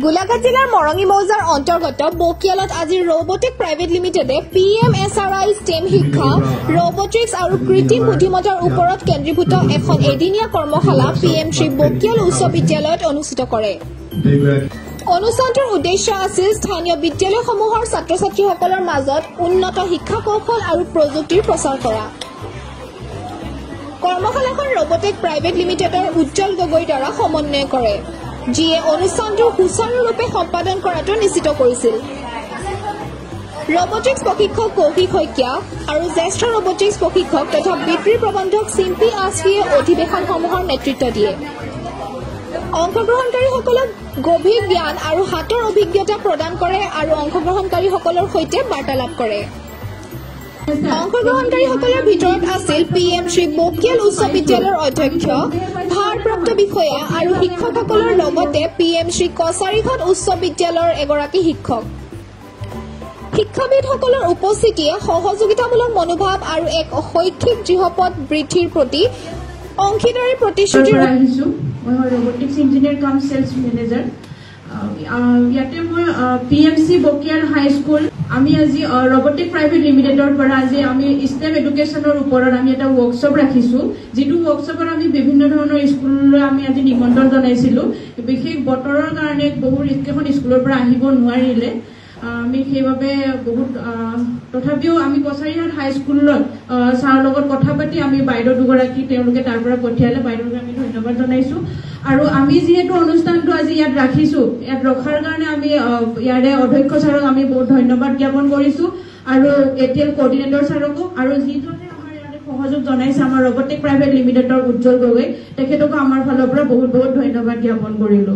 গোলাঘাট জিলাৰ মৰঙী মৌজাৰ অন্তৰ্গত বকিয়ালত আজি ৰবটিক প্ৰাইভেট লিমিটেডে PMSRI STEM শিক্ষা ৰবটিক্স আৰু কৃত্ৰিম বুদ্ধিমত্তাৰ ওপৰত কেন্দ্ৰীভূত এখন এদিনীয়া কৰ্মশালা PM শ্ৰী বকিয়াল উচ্চ বিদ্যালয়ত অনুষ্ঠিত কৰে। অনুষ্ঠানটোৰ উদ্দেশ্য আছিল স্থানীয় বিদ্যালয়সমূহৰ ছাত্ৰ ছাত্ৰীসকলৰ মাজত উন্নত শিক্ষা কৌশল আৰু প্ৰযুক্তিৰ প্ৰচাৰ কৰা। কৰ্মশালাখন ৰবটিক প্ৰাইভেট লিমিটেডৰ উজ্জ্বল গগৈৰ দ্বাৰা সমন্বয় কৰে, যিয়ে অনুষ্ঠানটো সুচাৰুৰূপে সম্পাদন কৰাটো নিশ্চিত কৰিছিল। ৰবটিক্স প্ৰশিক্ষক কৌশিক শইকীয়া আৰু জ্যেষ্ঠ ৰবটিক্স প্ৰশিক্ষক তথা বিক্ৰী প্ৰবন্ধক চিম্পী আছফিয়ে অধিৱেশনসমূহৰ নেতৃত্ব দিয়ে। অংশগ্ৰহণকাৰীসকলক গভীৰ জ্ঞান আৰু হাতৰ অভিজ্ঞতা প্ৰদান কৰে আৰু অংশগ্ৰহণকাৰীসকলৰ সৈতে বাৰ্তালাপ কৰে। অংশগ্ৰহণকাৰীসকলৰ ভিতৰত আছিল PM শ্ৰী বকিয়াল উচ্চ বিদ্যালয়ৰ অধ্যক্ষ, ভাৰপ্ৰাপ্ত বিষয়া আৰু শিক্ষকসকলৰ লগতে PM শ্ৰী কছাৰীঘাট উচ্চ বিদ্যালয়ৰ এগৰাকী শিক্ষক। শিক্ষাবিদসকলৰ উপস্থিতিয়ে সহযোগিতামূলক মনোভাৱ আৰু এক শৈক্ষিক দৃঢ়পথ বৃদ্ধিৰ প্ৰতি অংশীদাৰী প্ৰতিশ্ৰুতি আহিছো। মই ৰবটিক্স ইঞ্জিনিয়াৰ কাম সেলছ মেনেজাৰ। ইয়াতে মই PMC বকিয়াল হাই স্কুল আমি আজি ৰবটিক প্ৰাইভেট লিমিটেডৰ পৰা আজি আমি STEM এডুকেশ্যনৰ ওপৰত আমি এটা ৱৰ্কশ্বপ ৰাখিছো, যিটো ৱৰ্কশ্বপত আমি বিভিন্ন ধৰণৰ স্কুললৈ আমি আজি নিমন্ত্ৰণ জনাইছিলো। বিশেষ বতৰৰ কাৰণে বহুকেইখন স্কুলৰ পৰা আহিব নোৱাৰিলে, আমি সেইবাবে বহুত তথাপিও আমি কছাৰীঘাট হাই স্কুলত ছাৰৰ লগত কথা পাতি আমি বাইদেউ দুগৰাকী তেওঁলোকে তাৰ পৰা পঠিয়ালে, বাইদেউক আমি ধন্যবাদ জনাইছো। আৰু আমি যিহেতু অনুষ্ঠানটো আজি ইয়াত ৰাখিছো, ইয়াত ৰখাৰ কাৰণে আমি ইয়াৰে অধ্যক্ষ ছাৰক আমি বহুত ধন্যবাদ জ্ঞাপন কৰিছো আৰু ATL কোঅৰ্ডিনেটৰ ছাৰকো আৰু যিজনে আমাৰ ইয়াতে সহযোগ জনাইছে আমাৰ ৰবটিক প্ৰাইভেট লিমিটেডৰ উজ্জ্বল গগৈ, তেখেতকো আমাৰ ফালৰ পৰা বহুত বহুত ধন্যবাদ জ্ঞাপন কৰিলো।